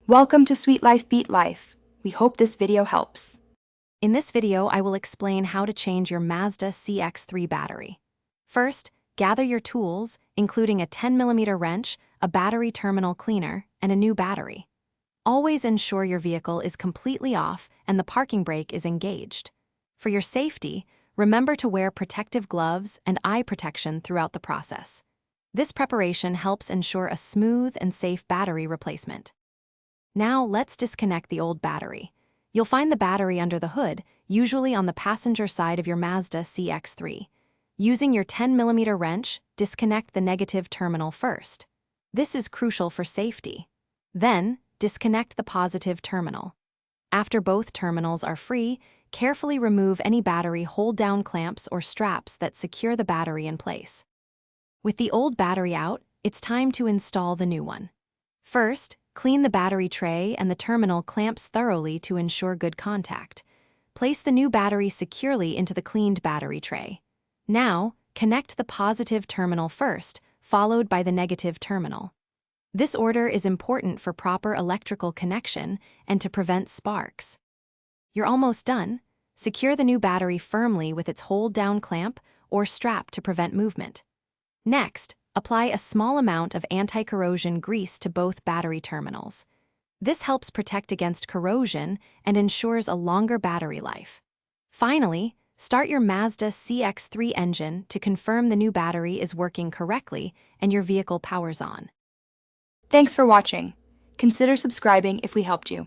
Welcome to Sweet Life Beat Life. We hope this video helps. In this video, I will explain how to change your Mazda CX-3 battery. First, gather your tools, including a 10mm wrench, a battery terminal cleaner, and a new battery. Always ensure your vehicle is completely off and the parking brake is engaged. For your safety, remember to wear protective gloves and eye protection throughout the process. This preparation helps ensure a smooth and safe battery replacement. Now let's disconnect the old battery. You'll find the battery under the hood, usually on the passenger side of your Mazda CX-3. Using your 10mm wrench, disconnect the negative terminal first. This is crucial for safety. Then, disconnect the positive terminal. After both terminals are free, carefully remove any battery hold-down clamps or straps that secure the battery in place. With the old battery out, it's time to install the new one. First, clean the battery tray and the terminal clamps thoroughly to ensure good contact. Place the new battery securely into the cleaned battery tray. Now, connect the positive terminal first, followed by the negative terminal. This order is important for proper electrical connection and to prevent sparks. You're almost done. Secure the new battery firmly with its hold-down clamp or strap to prevent movement. Next, apply a small amount of anti-corrosion grease to both battery terminals. This helps protect against corrosion and ensures a longer battery life. Finally, start your Mazda CX-3 engine to confirm the new battery is working correctly and your vehicle powers on. Thanks for watching. Consider subscribing if we helped you.